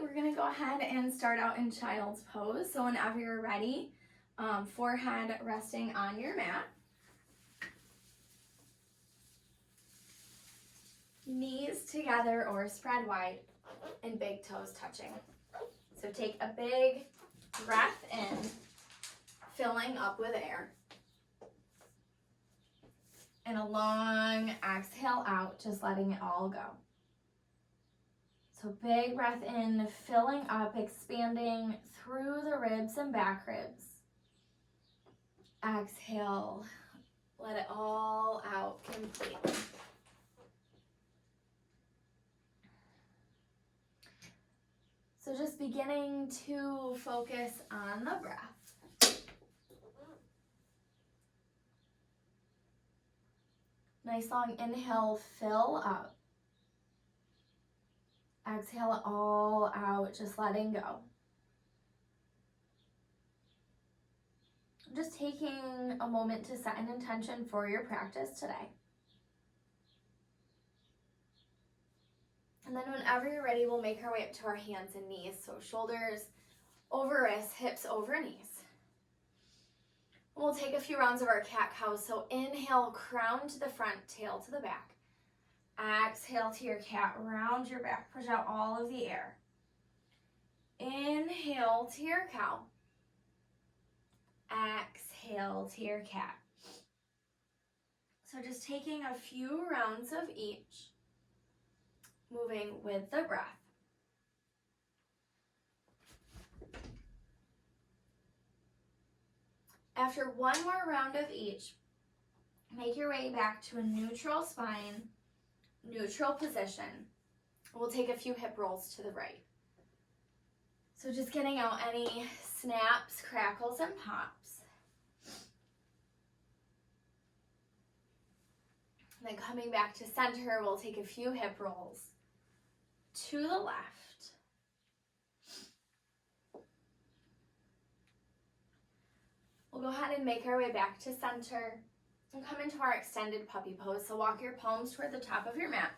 we're gonna go ahead and start out in child's pose. So whenever you're ready, forehead resting on your mat. Knees together or spread wide and big toes touching. So take a big breath in, filling up with air. And a long exhale out, just letting it all go. So big breath in, filling up, expanding through the ribs and back ribs. Exhale, let it all out completely. So just beginning to focus on the breath. Nice long inhale, fill up. Exhale it all out, just letting go. Just taking a moment to set an intention for your practice today. And then whenever you're ready, we'll make our way up to our hands and knees. So shoulders over wrists, hips over knees. We'll take a few rounds of our cat-cow. So inhale, crown to the front, tail to the back. Exhale to your cat, round your back, push out all of the air. Inhale to your cow. Exhale to your cat. So just taking a few rounds of each, moving with the breath. After one more round of each, make your way back to a neutral spine, neutral position. We'll take a few hip rolls to the right. So just getting out any snaps, crackles, and pops. Then coming back to center, we'll take a few hip rolls to the left. We'll go ahead and make our way back to center and come into our extended puppy pose. So walk your palms toward the top of your mat.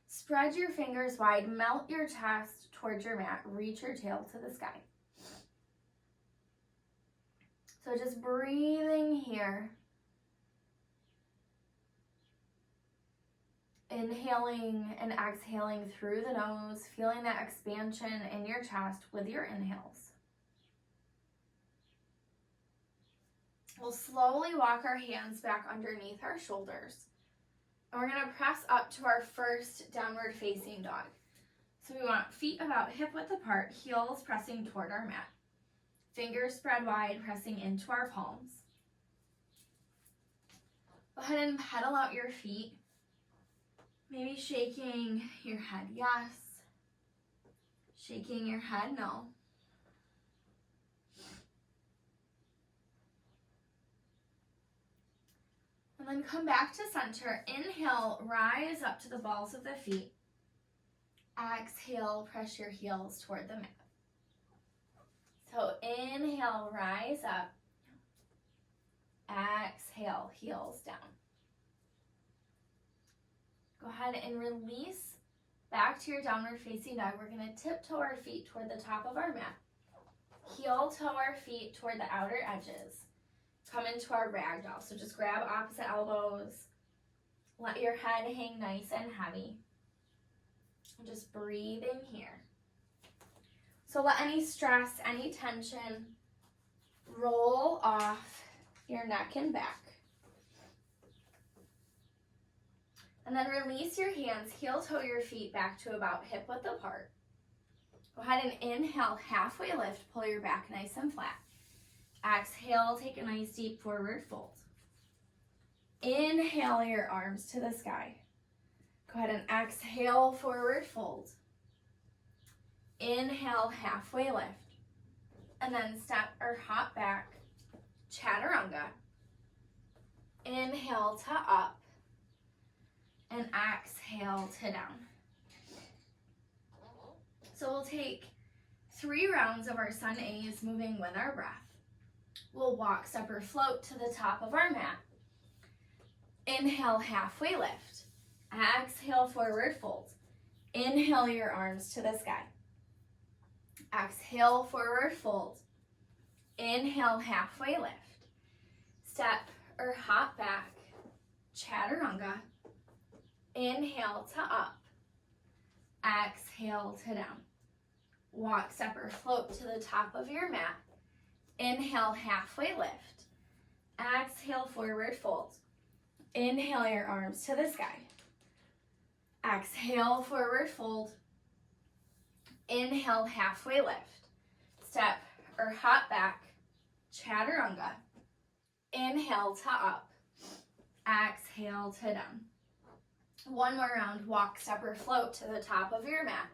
Spread your fingers wide, melt your chest towards your mat, reach your tail to the sky. So just breathing here. Inhaling and exhaling through the nose, feeling that expansion in your chest with your inhales. We'll slowly walk our hands back underneath our shoulders. And we're going to press up to our first downward facing dog. So we want feet about hip width apart, heels pressing toward our mat. Fingers spread wide, pressing into our palms. Go ahead and pedal out your feet. Maybe shaking your head yes, shaking your head no. And then come back to center. Inhale, rise up to the balls of the feet. Exhale, press your heels toward the mat. So inhale, rise up. Exhale, heels down. Go ahead and release back to your downward facing dog. We're going to tiptoe our feet toward the top of our mat. Heel toe our feet toward the outer edges. Come into our ragdoll. So just grab opposite elbows. Let your head hang nice and heavy. Just breathing here. So let any stress, any tension roll off your neck and back. And then release your hands, heel toe your feet back to about hip width apart. Go ahead and inhale, halfway lift, pull your back nice and flat. Exhale, take a nice deep forward fold. Inhale your arms to the sky. Go ahead and exhale, forward fold. Inhale, halfway lift. And then step or hop back, chaturanga. Inhale to up. And exhale to down. So we'll take 3 rounds of our sun A's moving with our breath. We'll walk, step, or float to the top of our mat. Inhale, halfway lift. Exhale, forward fold. Inhale your arms to the sky. Exhale, forward fold. Inhale, halfway lift. Step or hop back, chaturanga. Inhale to up. Exhale to down. Walk, step, or float to the top of your mat. Inhale, halfway lift. Exhale, forward fold. Inhale your arms to the sky. Exhale, forward fold. Inhale, halfway lift. Step or hop back, chaturanga. Inhale to up. Exhale to down. One more round, walk, step, or float to the top of your mat.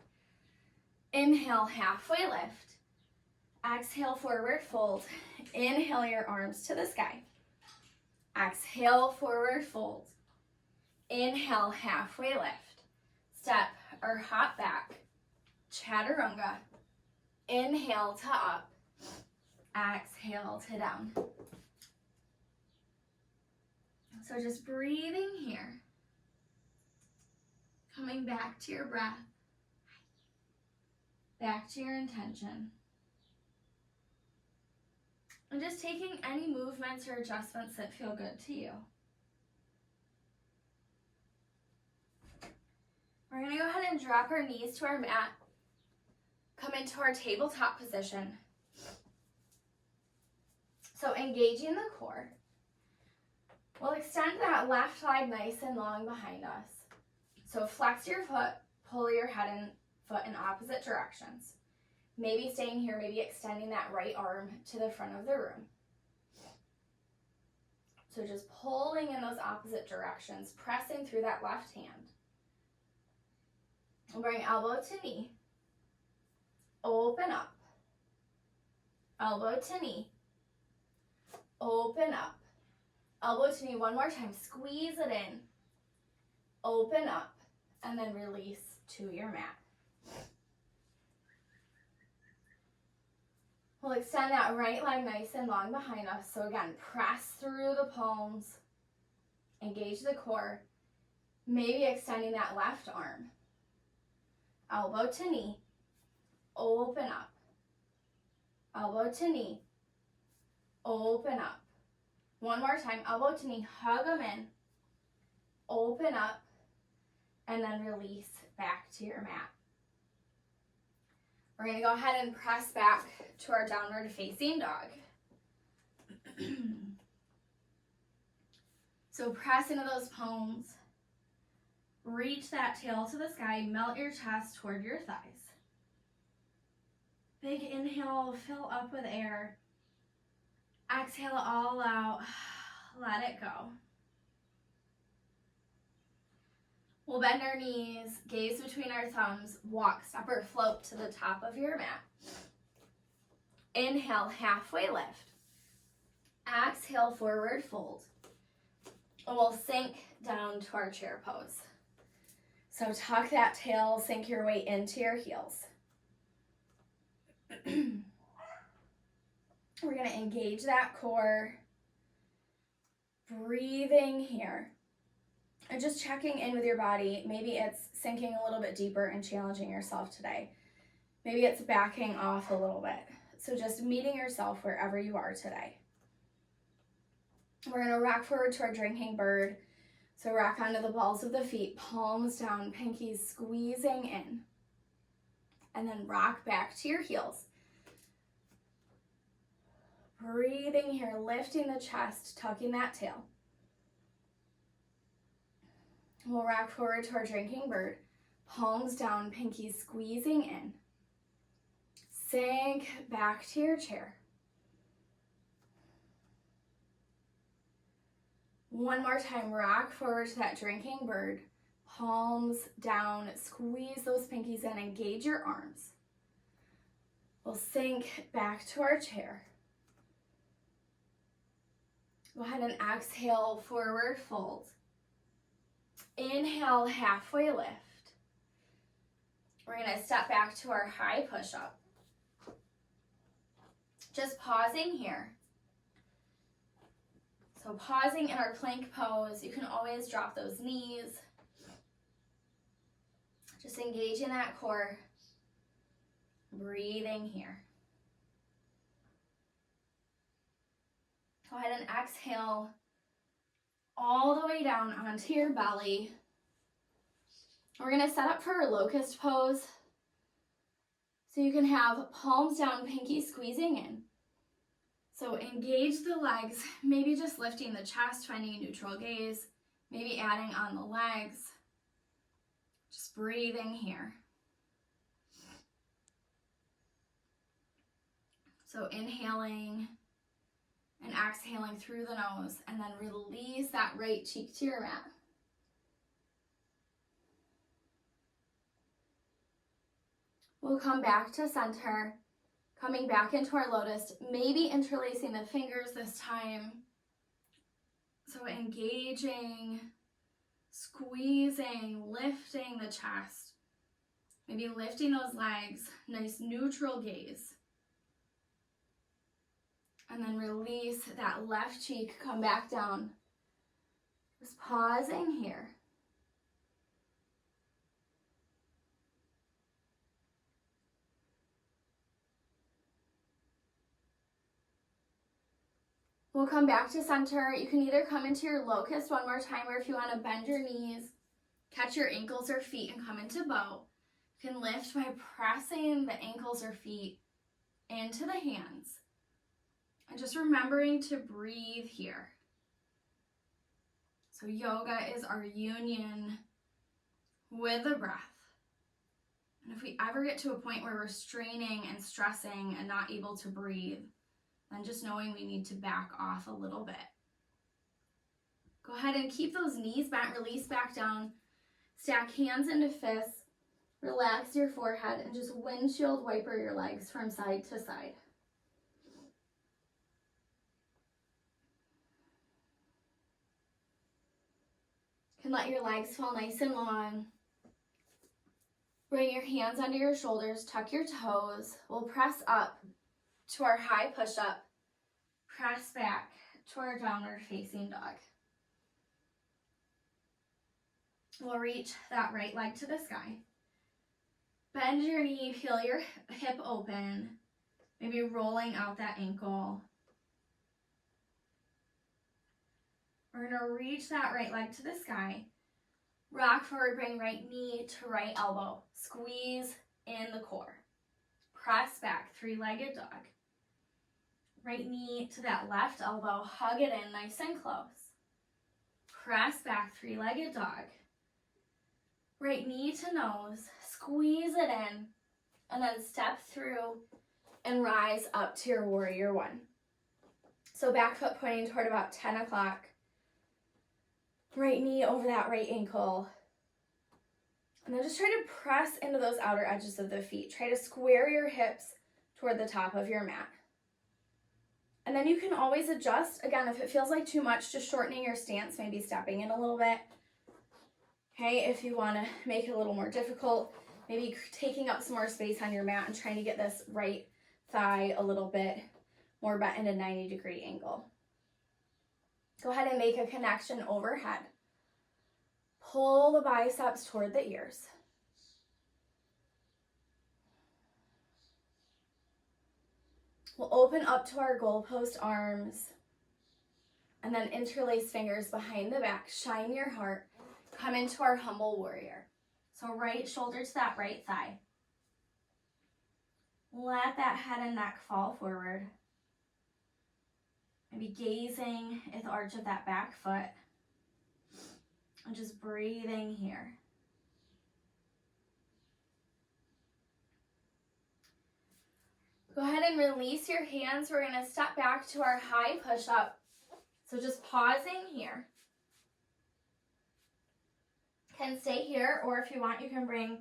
Inhale, halfway lift. Exhale, forward fold. Inhale your arms to the sky. Exhale, forward fold. Inhale, halfway lift. Step or hop back, chaturanga. Inhale to up. Exhale to down. So just breathing here. Coming back to your breath. Back to your intention. And just taking any movements or adjustments that feel good to you. We're going to go ahead and drop our knees to our mat. Come into our tabletop position. So engaging the core. We'll extend that left leg nice and long behind us. So flex your foot, pull your head and foot in opposite directions. Maybe staying here, maybe extending that right arm to the front of the room. So just pulling in those opposite directions, pressing through that left hand. And bring elbow to knee. Open up. Elbow to knee. Open up. Elbow to knee one more time. Squeeze it in. Open up. And then release to your mat. We'll extend that right leg nice and long behind us. So again, press through the palms. Engage the core. Maybe extending that left arm. Elbow to knee. Open up. Elbow to knee. Open up. One more time. Elbow to knee. Hug them in. Open up. And then release back to your mat. We're going to go ahead and press back to our downward facing dog. So press into those palms. Reach that tail to the sky. Melt your chest toward your thighs. Big inhale, fill up with air. Exhale all out. Let it go. We'll bend our knees, gaze between our thumbs, walk, step, or float to the top of your mat. Inhale, halfway lift. Exhale, forward fold. And we'll sink down to our chair pose. So tuck that tail, sink your weight into your heels. We're going to engage that core. Breathing here. And just checking in with your body. Maybe it's sinking a little bit deeper and challenging yourself today. Maybe it's backing off a little bit. So just meeting yourself wherever you are today. We're going to rock forward to our drinking bird. So rock onto the balls of the feet, palms down, pinkies squeezing in. And then rock back to your heels. Breathing here, lifting the chest, tucking that tail. We'll rock forward to our drinking bird. Palms down, pinkies squeezing in. Sink back to your chair. One more time, rock forward to that drinking bird. Palms down, squeeze those pinkies in, engage your arms. We'll sink back to our chair. Go ahead and exhale, forward fold. Inhale, halfway lift. We're going to step back to our high push-up. Just pausing here. So pausing in our plank pose. You can always drop those knees. Just engaging that core. Breathing here. Go ahead and exhale all the way down onto your belly. We're going to set up for our locust pose. So you can have palms down, pinky squeezing in. So engage the legs, maybe just lifting the chest, finding a neutral gaze, maybe adding on the legs. Just breathing here. So inhaling and exhaling through the nose, and then release that right cheek to your mat. We'll come back to center, coming back into our lotus, maybe interlacing the fingers this time. So engaging, squeezing, lifting the chest, maybe lifting those legs, nice neutral gaze. And then release that left cheek, come back down. Just pausing here. We'll come back to center. You can either come into your locust one more time, or if you want to bend your knees, catch your ankles or feet and come into bow. You can lift by pressing the ankles or feet into the hands. And just remembering to breathe here. So yoga is our union with the breath. And if we ever get to a point where we're straining and stressing and not able to breathe, then just knowing we need to back off a little bit. Go ahead and keep those knees bent, release back down. Stack hands into fists. Relax your forehead and just windshield wiper your legs from side to side. You can let your legs fall nice and long. Bring your hands under your shoulders, tuck your toes. We'll press up to our high push-up. Press back to our downward facing dog. We'll reach that right leg to the sky. Bend your knee, feel your hip open. Maybe rolling out that ankle. We're going to reach that right leg to the sky. Rock forward, bring right knee to right elbow. Squeeze in the core. Press back, three-legged dog. Right knee to that left elbow. Hug it in nice and close. Press back, three-legged dog. Right knee to nose. Squeeze it in. And then step through and rise up to your warrior one. So back foot pointing toward about 10 o'clock. Right knee over that right ankle. And then just try to press into those outer edges of the feet. Try to square your hips toward the top of your mat. And then you can always adjust. Again, if it feels like too much, just shortening your stance, maybe stepping in a little bit. Okay, if you want to make it a little more difficult, maybe taking up some more space on your mat and trying to get this right thigh a little bit more bent in a 90-degree angle. Go ahead and make a connection overhead. Pull the biceps toward the ears. We'll open up to our goalpost arms and then interlace fingers behind the back. Shine your heart. Come into our humble warrior. So right shoulder to that right thigh. Let that head and neck fall forward. Maybe gazing at the arch of that back foot. And just breathing here. Go ahead and release your hands. We're going to step back to our high push-up. So just pausing here. Can stay here, or if you want, you can bring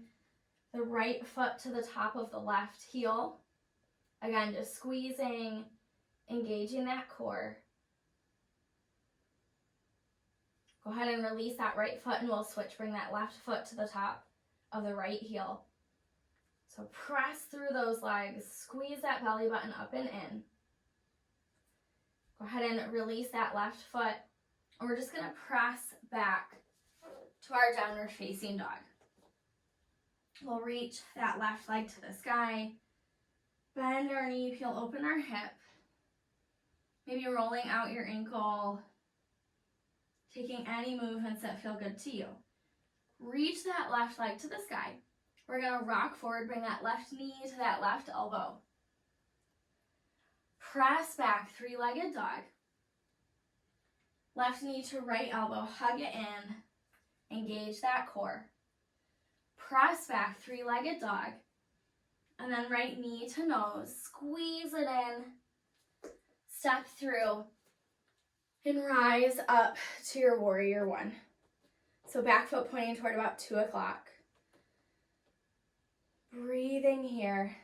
the right foot to the top of the left heel. Again, just squeezing, engaging that core. Go ahead and release that right foot and we'll switch. Bring that left foot to the top of the right heel. So press through those legs, squeeze that belly button up and in. Go ahead and release that left foot. And we're just going to press back to our downward facing dog. We'll reach that left leg to the sky. Bend our knee, peel open our hip. Maybe rolling out your ankle, taking any movements that feel good to you. Reach that left leg to the sky. We're gonna rock forward, bring that left knee to that left elbow. Press back, three-legged dog. Left knee to right elbow, hug it in, engage that core. Press back, three-legged dog. And then right knee to nose, squeeze it in, step through, and rise up to your warrior one. So back foot pointing toward about 2 o'clock. Breathing here.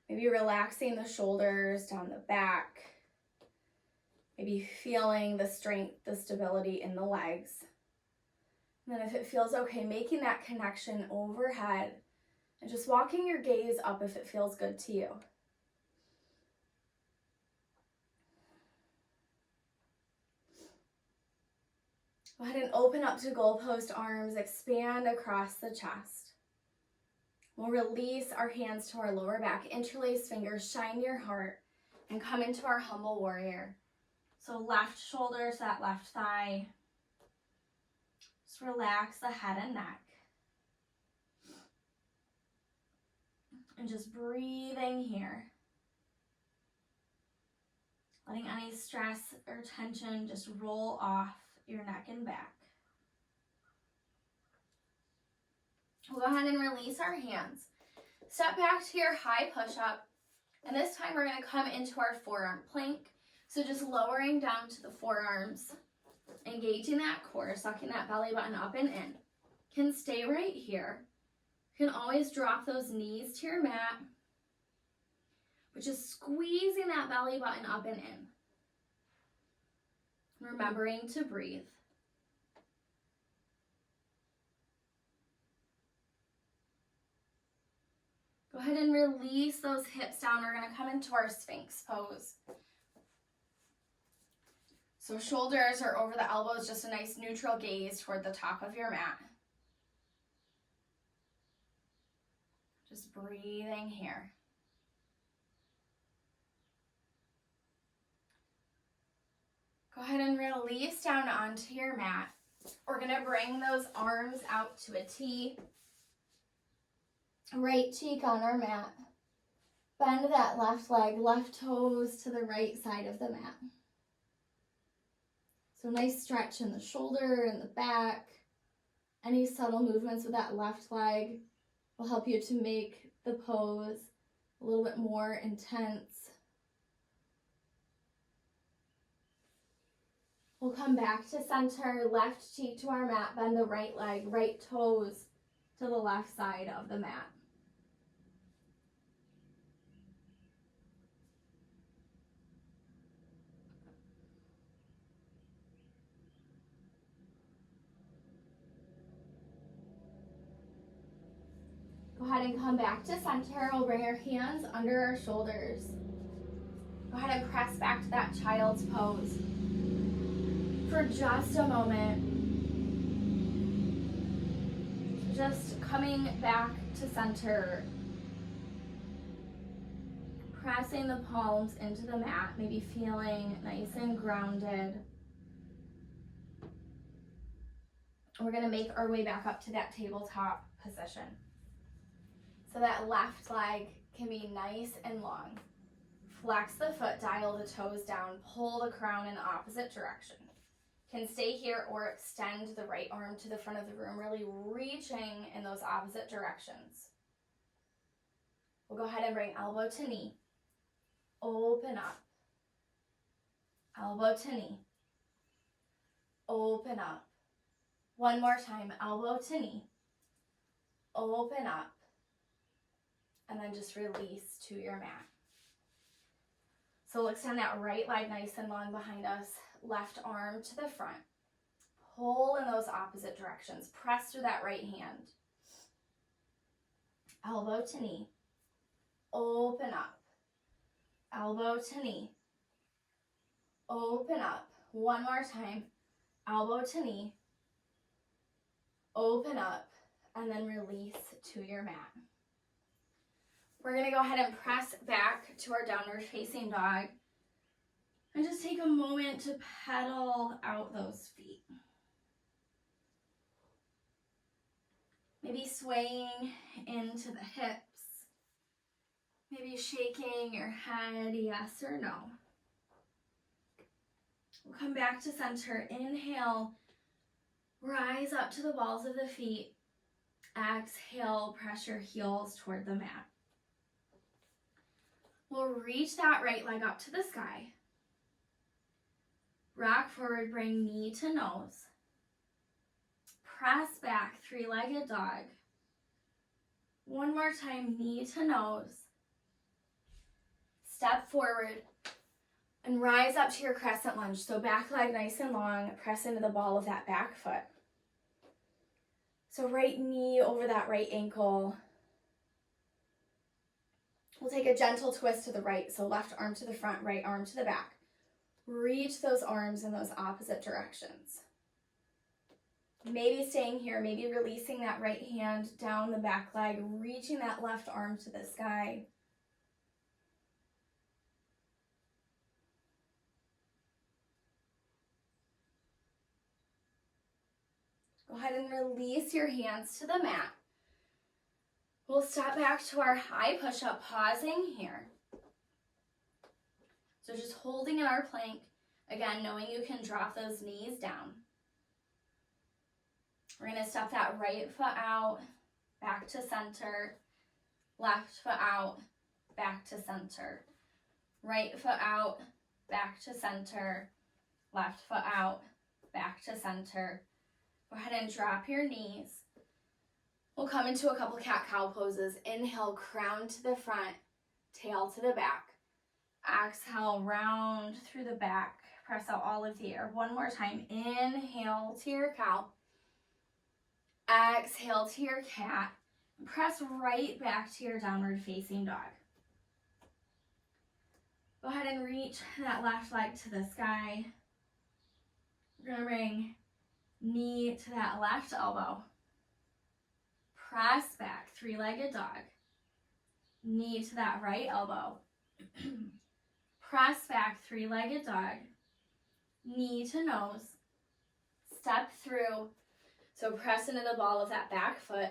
Maybe relaxing the shoulders down the back. Maybe feeling the strength, the stability in the legs. And then if it feels okay, making that connection overhead and just walking your gaze up if it feels good to you. Go ahead and open up to goalpost arms, expand across the chest. We'll release our hands to our lower back, interlace fingers, shine your heart, and come into our humble warrior. So left shoulder to that left thigh. Just relax the head and neck. And just breathing here. Letting any stress or tension just roll off your neck and back. We'll go ahead and release our hands. Step back to your high push-up. And this time we're going to come into our forearm plank. So just lowering down to the forearms, engaging that core, sucking that belly button up and in. Can stay right here. You can always drop those knees to your mat, but just squeezing that belly button up and in. Remembering to breathe. Go ahead and release those hips down. We're going to come into our Sphinx pose. So shoulders are over the elbows, just a nice neutral gaze toward the top of your mat. Just breathing here. Go ahead and release down onto your mat. We're going to bring those arms out to a T. Right cheek on our mat. Bend that left leg, left toes to the right side of the mat. So nice stretch in the shoulder and the back. Any subtle movements with that left leg will help you to make the pose a little bit more intense. We'll come back to center, left cheek to our mat, bend the right leg, right toes to the left side of the mat. Go ahead and come back to center. We'll bring our hands under our shoulders. Go ahead and press back to that child's pose for just a moment. Just coming back to center. Pressing the palms into the mat, maybe feeling nice and grounded. We're going to make our way back up to that tabletop position. So that left leg can be nice and long. Flex the foot, dial the toes down, pull the crown in the opposite direction. Can stay here or extend the right arm to the front of the room, really reaching in those opposite directions. We'll go ahead and bring elbow to knee. Open up. Elbow to knee. Open up. One more time, elbow to knee. Open up. And then just release to your mat. So we'll extend that right leg nice and long behind us. Left arm to the front. Pull in those opposite directions. Press through that right hand. Elbow to knee. Open up. Elbow to knee. Open up. One more time. Elbow to knee. Open up. And then release to your mat. We're gonna go ahead and press back to our downward facing dog and just take a moment to pedal out those feet. Maybe swaying into the hips, maybe shaking your head yes or no. We'll come back to center. Inhale, rise up to the balls of the feet. Exhale, press your heels toward the mat. We'll reach that right leg up to the sky. Rock forward, bring knee to nose. Press back, three-legged dog. One more time, knee to nose. Step forward and rise up to your crescent lunge. So back leg nice and long, press into the ball of that back foot. So right knee over that right ankle. We'll take a gentle twist to the right. So left arm to the front, right arm to the back. Reach those arms in those opposite directions. Maybe staying here, maybe releasing that right hand down the back leg, reaching that left arm to the sky. Go ahead and release your hands to the mat. We'll step back to our high push-up, pausing here. So just holding in our plank, again, knowing you can drop those knees down. We're going to step that right foot out, back to center, left foot out, back to center, right foot out, back to center, left foot out, back to center. Go ahead and drop your knees. We'll come into a couple cat-cow poses. Inhale, crown to the front, tail to the back. Exhale, round through the back. Press out all of the air. One more time. Inhale to your cow. Exhale to your cat. Press right back to your downward facing dog. Go ahead and reach that left leg to the sky. We're going to bring knee to that left elbow. Press back, three-legged dog. Knee to that right elbow. Press back, three-legged dog. Knee to nose. Step through. So press into the ball of that back foot.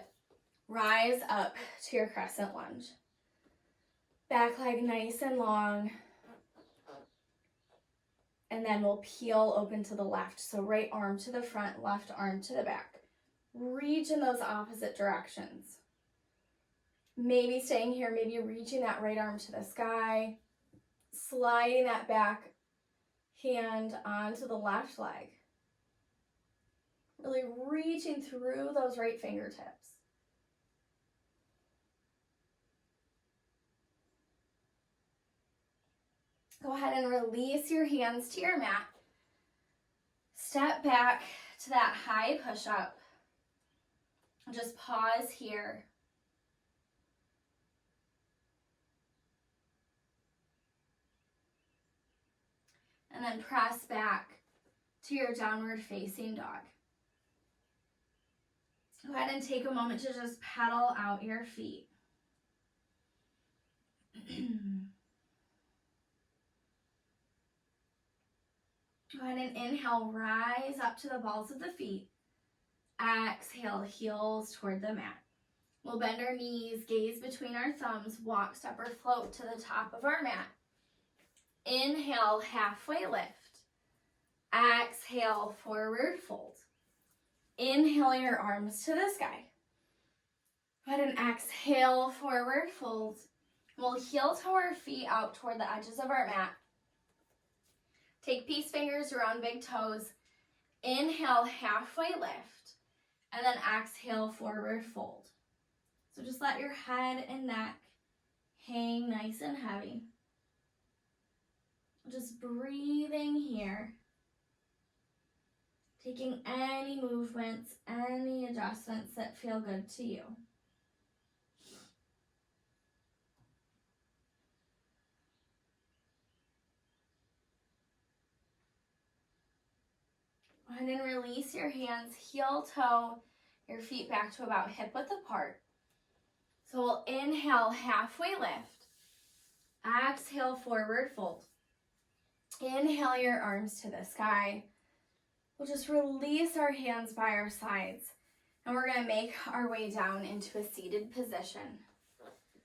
Rise up to your crescent lunge. Back leg nice and long. And then we'll peel open to the left. So right arm to the front, left arm to the back. Reach in those opposite directions. Maybe staying here, maybe reaching that right arm to the sky. Sliding that back hand onto the left leg. Really reaching through those right fingertips. Go ahead and release your hands to your mat. Step back to that high push-up. Just pause here. And then press back to your downward facing dog. Go ahead and take a moment to just pedal out your feet. Go ahead and inhale, rise up to the balls of the feet. Exhale, heels toward the mat. We'll bend our knees, gaze between our thumbs, walk, step, or float to the top of our mat. Inhale, halfway lift. Exhale, forward fold. Inhale your arms to the sky. Go ahead and exhale, forward fold. We'll heel toe our feet out toward the edges of our mat. Take peace fingers around big toes. Inhale, halfway lift. And then exhale, forward fold. So just let your head and neck hang nice and heavy. Just breathing here. Taking any movements, any adjustments that feel good to you. Go ahead and release your hands, heel toe your feet back to about hip width apart. So we'll inhale, halfway lift. Exhale, forward fold. Inhale your arms to the sky. We'll just release our hands by our sides. And we're going to make our way down into a seated position.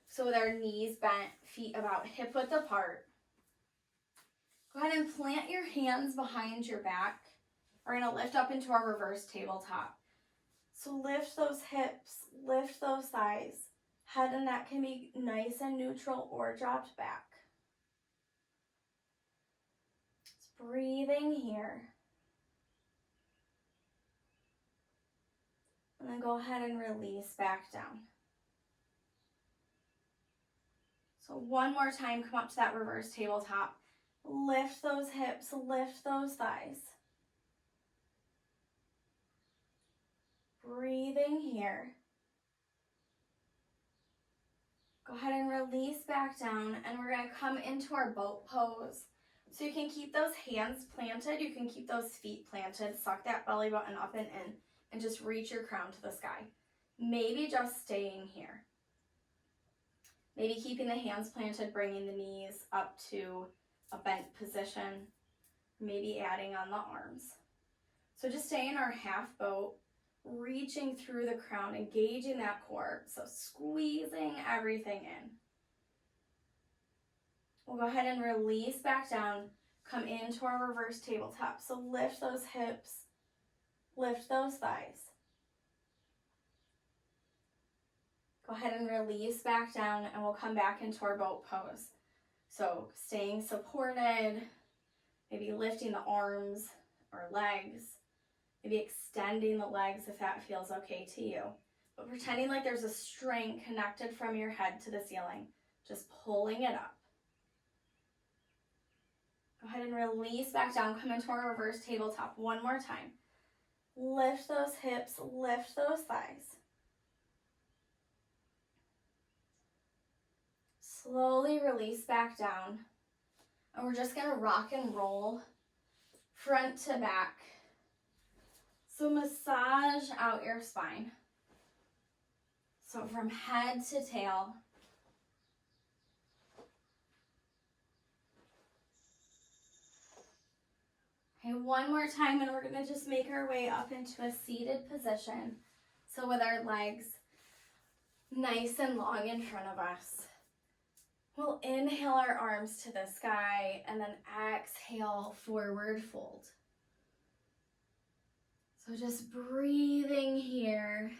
So with our knees bent, feet about hip width apart. Go ahead and plant your hands behind your back. We're going to lift up into our reverse tabletop. So lift those hips, lift those thighs. Head and neck can be nice and neutral or dropped back. Just breathing here. And then go ahead and release back down. So one more time, come up to that reverse tabletop. Lift those hips, lift those thighs. Breathing here. Go ahead and release back down, and we're going to come into our boat pose. So you can keep those hands planted, you can keep those feet planted, suck that belly button up and in, and just reach your crown to the sky. Maybe just staying here. Maybe keeping the hands planted, bringing the knees up to a bent position. Maybe adding on the arms. So just stay in our half boat, reaching through the crown, engaging that core. So squeezing everything in. We'll go ahead and release back down, come into our reverse tabletop. So lift those hips, lift those thighs. Go ahead and release back down, and we'll come back into our boat pose. So staying supported, maybe lifting the arms or legs, maybe extending the legs if that feels okay to you. But pretending like there's a string connected from your head to the ceiling, just pulling it up. Go ahead and release back down, come into our reverse tabletop one more time. Lift those hips, lift those thighs. Slowly release back down. And we're just gonna rock and roll front to back. So massage out your spine. So from head to tail. Okay, one more time, and we're gonna just make our way up into a seated position. So with our legs nice and long in front of us. We'll inhale our arms to the sky and then exhale, forward fold. So just breathing here.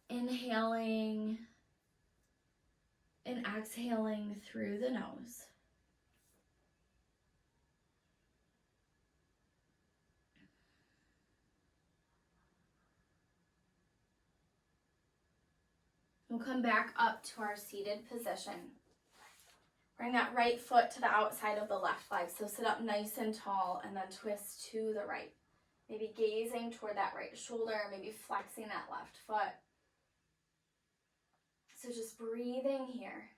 Inhaling and exhaling through the nose. We'll come back up to our seated position. Bring that right foot to the outside of the left leg. So sit up nice and tall and then twist to the right. Maybe gazing toward that right shoulder, maybe flexing that left foot. So just breathing here.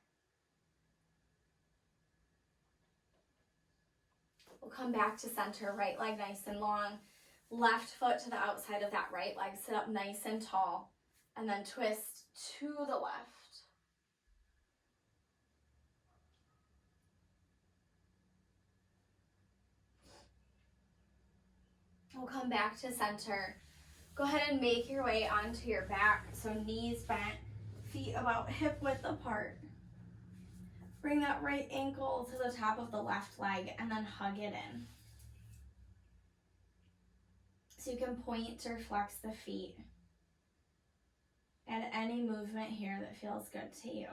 We'll come back to center, right leg nice and long. Left foot to the outside of that right leg. Sit up nice and tall and then twist to the left. We'll come back to center. Go ahead and make your way onto your back. So knees bent, feet about hip width apart. Bring that right ankle to the top of the left leg and then hug it in. So you can point or flex the feet. Add any movement here that feels good to you.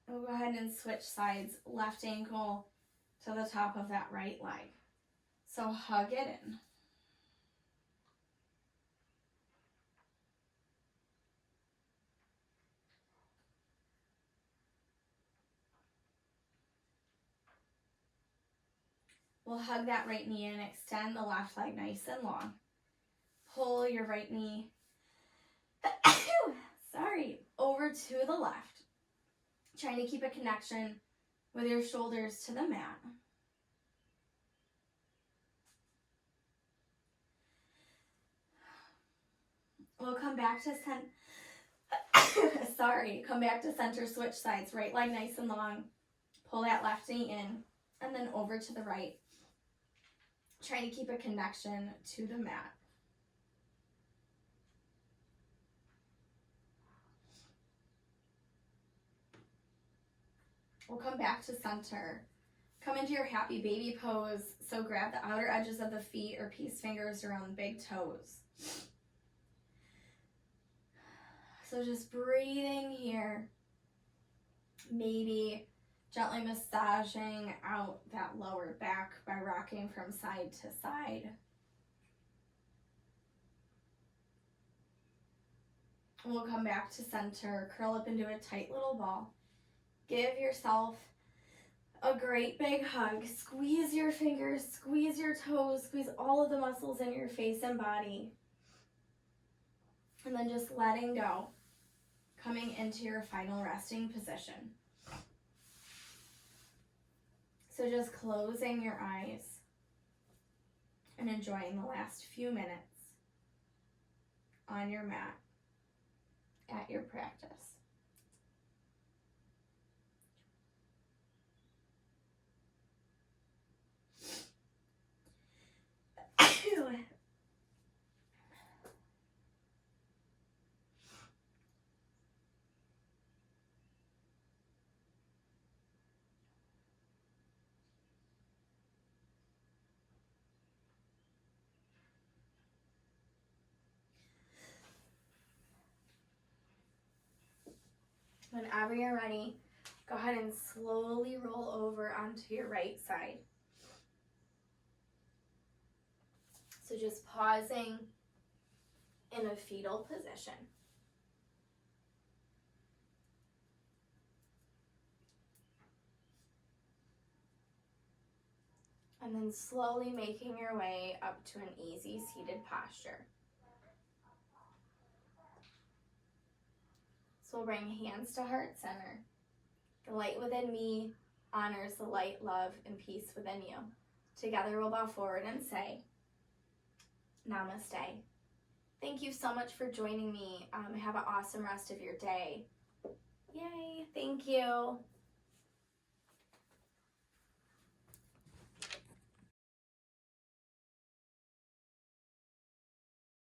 We'll go ahead and switch sides, left ankle to the top of that right leg. So hug it in. We'll hug that right knee and extend the left leg nice and long. Pull your right knee, over to the left. Trying to keep a connection with your shoulders to the mat. We'll come back to come back to center, switch sides. Right leg nice and long. Pull that left knee in, and then over to the right. Trying to keep a connection to the mat. We'll come back to center. Come into your happy baby pose. So grab the outer edges of the feet or peace fingers around the big toes. So just breathing here. Maybe gently massaging out that lower back by rocking from side to side. We'll come back to center, curl up into a tight little ball. Give yourself a great big hug. Squeeze your fingers, squeeze your toes, squeeze all of the muscles in your face and body. And then just letting go, coming into your final resting position. So just closing your eyes and enjoying the last few minutes on your mat at your practice. Whenever you're ready, go ahead and slowly roll over onto your right side. So just pausing in a fetal position. And then slowly making your way up to an easy seated posture. So we'll bring hands to heart center. The light within me honors the light, love, and peace within you. Together we'll bow forward and say, Namaste. Thank you so much for joining me. Have an awesome rest of your day. Yay, thank you.